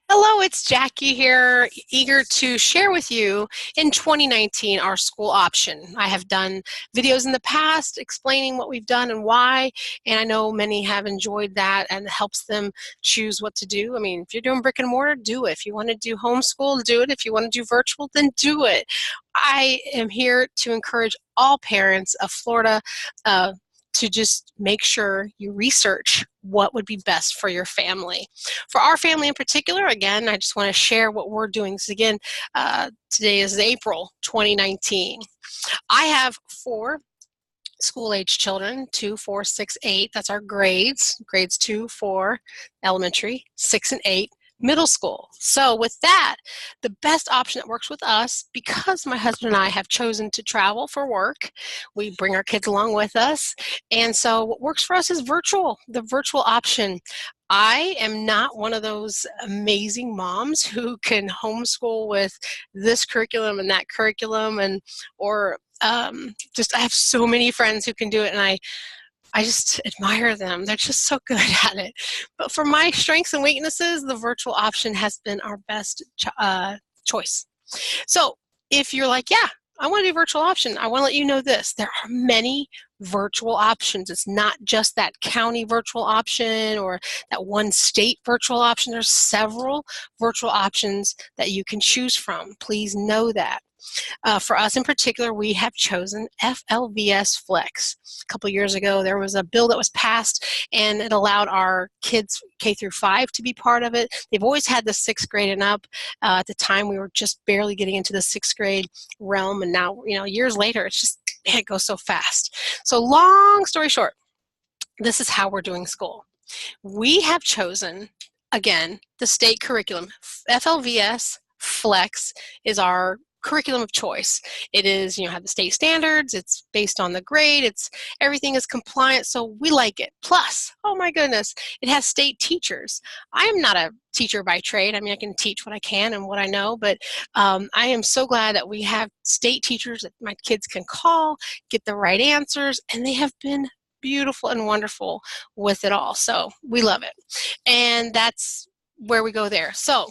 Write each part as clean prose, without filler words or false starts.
Hello, it's Jackie here, eager to share with you in 2019 our school option. I have done videos in the past explaining what we've done and why, and I know many have enjoyed that and it helps them choose what to do. I mean, if you're doing brick and mortar, do it. If you want to do homeschool, do it. If you want to do virtual, then do it. I am here to encourage all parents of Florida to just make sure you research what would be best for your family. For our family in particular, again, I just want to share what we're doing. So again, today is April 2019. I have 4 school-age children, 2, 4, 6, 8. That's our grades. Grades 2, 4, elementary, 6 and 8, middle school. So with that, the best option that works with us, because my husband and I have chosen to travel for work, we bring our kids along with us. And so what works for us is virtual, the virtual option. I am not one of those amazing moms who can homeschool with this curriculum and that curriculum, and or just I have so many friends who can do it, and I just admire them. They're just so good at it. But for my strengths and weaknesses, the virtual option has been our best choice. So if you're like, yeah, I want to do virtual option, I want to let you know this. There are many virtual options. It's not just that county virtual option or that one state virtual option. There's several virtual options that you can choose from. Please know that. For us in particular, we have chosen FLVS Flex. A couple years ago, there was a bill that was passed, and it allowed our kids K through 5 to be part of it. They've always had the 6th grade and up. At the time, we were just barely getting into the 6th grade realm, and now, years later, it's just, man, it goes so fast. So long story short, this is how we're doing school. We have chosen, again, the state curriculum. FLVS Flex is our curriculum of choice. It is, have the state standards, it's based on the grade, everything is compliant, so we like it. Plus, oh my goodness, it has state teachers. I am not a teacher by trade. I mean, I can teach what I can and what I know, but I am so glad that we have state teachers that my kids can call, get the right answers, and they have been beautiful and wonderful with it all. So we love it. And that's where we go there. So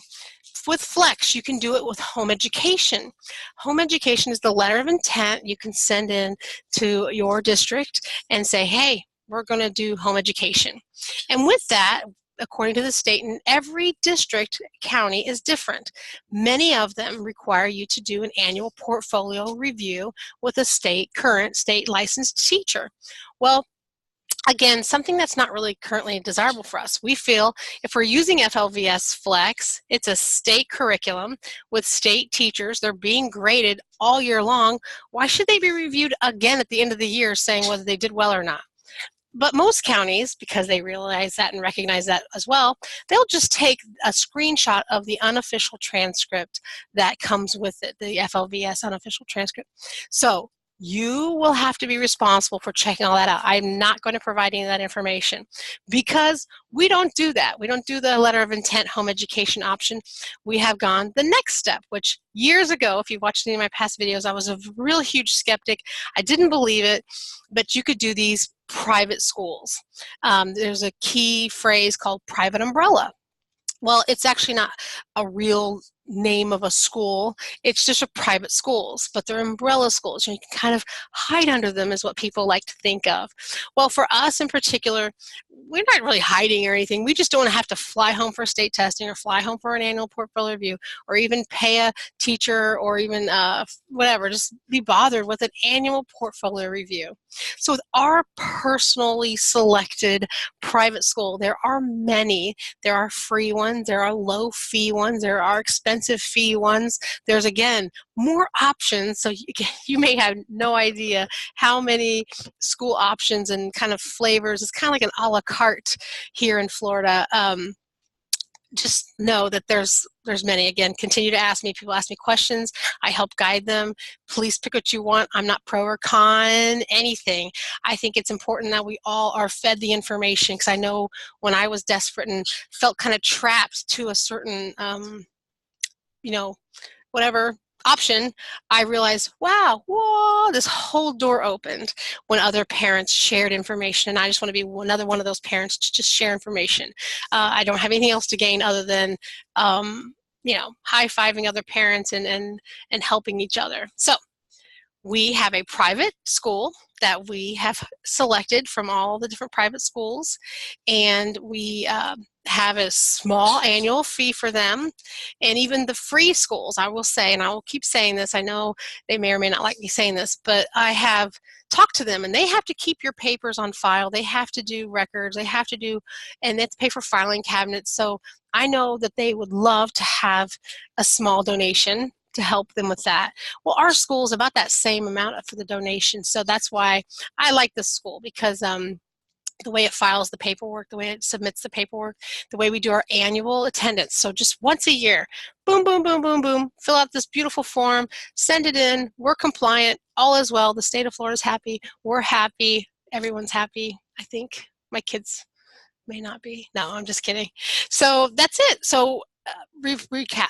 with Flex, you can do it with home education. Home education is the letter of intent you can send in to your district and say, hey, we're going to do home education. And with that, according to the state, and every district, county is different. Many of them require you to do an annual portfolio review with a current state licensed teacher. Well, again, something that's not really currently desirable for us. We feel if we're using FLVS Flex, it's a state curriculum with state teachers. They're being graded all year long. Why should they be reviewed again at the end of the year saying whether they did well or not? But most counties, because they realize that and recognize that as well, they'll just take a screenshot of the unofficial transcript that comes with it, the FLVS unofficial transcript. So you will have to be responsible for checking all that out. I'm not going to provide any of that information because we don't do that. We don't do the letter of intent home education option. We have gone the next step, which years ago, if you've watched any of my past videos, I was a real huge skeptic. I didn't believe it, but you could do these private schools. There's a key phrase called private umbrella. Well, it's actually not a real name of a school. It's just a private schools, but they're umbrella schools. You can kind of hide under them is what people like to think of. Well, for us in particular, we're not really hiding or anything. We just don't want to have to fly home for state testing or fly home for an annual portfolio review or even pay a teacher or even whatever, just be bothered with an annual portfolio review. So with our personally selected private school, there are many. There are free ones, there are low fee ones, there are expensive fee ones. There's, again, more options, so you may have no idea how many school options and kind of flavors. It's kind of like an a la carte here in Florida. Just know that there's many. Again, continue to ask me. People ask me questions. I help guide them. Please pick what you want. I'm not pro or con anything. I think it's important that we all are fed the information, because I know when I was desperate and felt kind of trapped to a certain, whatever option, I realized, wow, whoa, this whole door opened when other parents shared information, and I just want to be another one of those parents to just share information. I don't have anything else to gain other than, high-fiving other parents and helping each other. So we have a private school that we have selected from all the different private schools, and we have a small annual fee for them. And even the free schools, I will say, and I will keep saying this, I know they may or may not like me saying this, but I have talked to them, and they have to keep your papers on file. They have to do records. They have to do, and they have to pay for filing cabinets. So I know that they would love to have a small donation to help them with that. Well, our school is about that same amount for the donation, so that's why I like this school, because the way it files the paperwork, the way it submits the paperwork, the way we do our annual attendance. So just once a year, boom, boom, boom, boom, boom, fill out this beautiful form, send it in, we're compliant, all is well, the state of Florida is happy, we're happy, everyone's happy. I think my kids may not be. No, I'm just kidding. So that's it. So recap.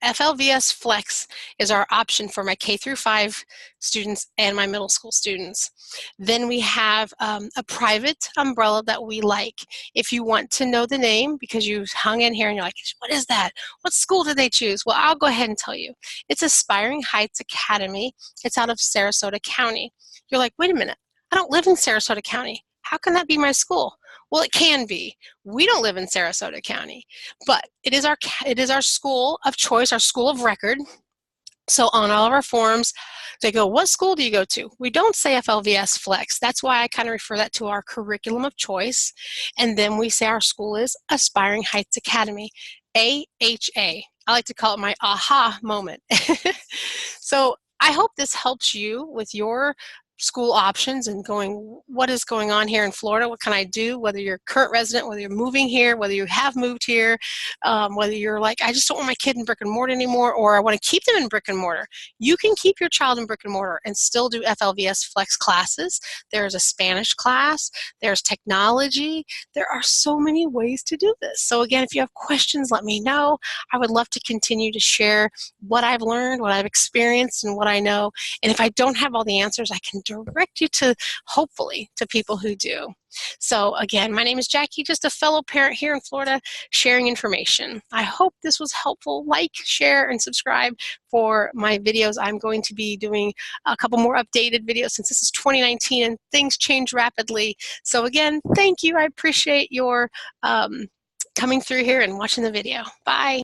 FLVS Flex is our option for my K through 5 students and my middle school students. Then we have a private umbrella that we like. If you want to know the name because you hung in here and you're like, what is that? What school did they choose? Well, I'll go ahead and tell you. It's Aspiring Heights Academy. It's out of Sarasota County. You're like, wait a minute, I don't live in Sarasota County. How can that be my school? Well, it can be. We don't live in Sarasota County, but it is our school of choice, our school of record. So on all of our forms, they go, what school do you go to? We don't say FLVS Flex. That's why I kind of refer that to our curriculum of choice. And then we say our school is Aspiring Heights Academy, AHA. I like to call it my aha moment. So I hope this helps you with your school options and going, what is going on here in Florida? What can I do? Whether you're a current resident, whether you're moving here, whether you have moved here, whether you're like, I just don't want my kid in brick and mortar anymore, or I want to keep them in brick and mortar. You can keep your child in brick and mortar and still do FLVS Flex classes. There's a Spanish class. There's technology. There are so many ways to do this. So again, if you have questions, let me know. I would love to continue to share what I've learned, what I've experienced, and what I know. And if I don't have all the answers, I can direct you to, hopefully, to people who do. So again, my name is Jackie, just a fellow parent here in Florida, sharing information. I hope this was helpful. Like, share, and subscribe for my videos. I'm going to be doing a couple more updated videos since this is 2019 and things change rapidly. So again, thank you. I appreciate your coming through here and watching the video. Bye.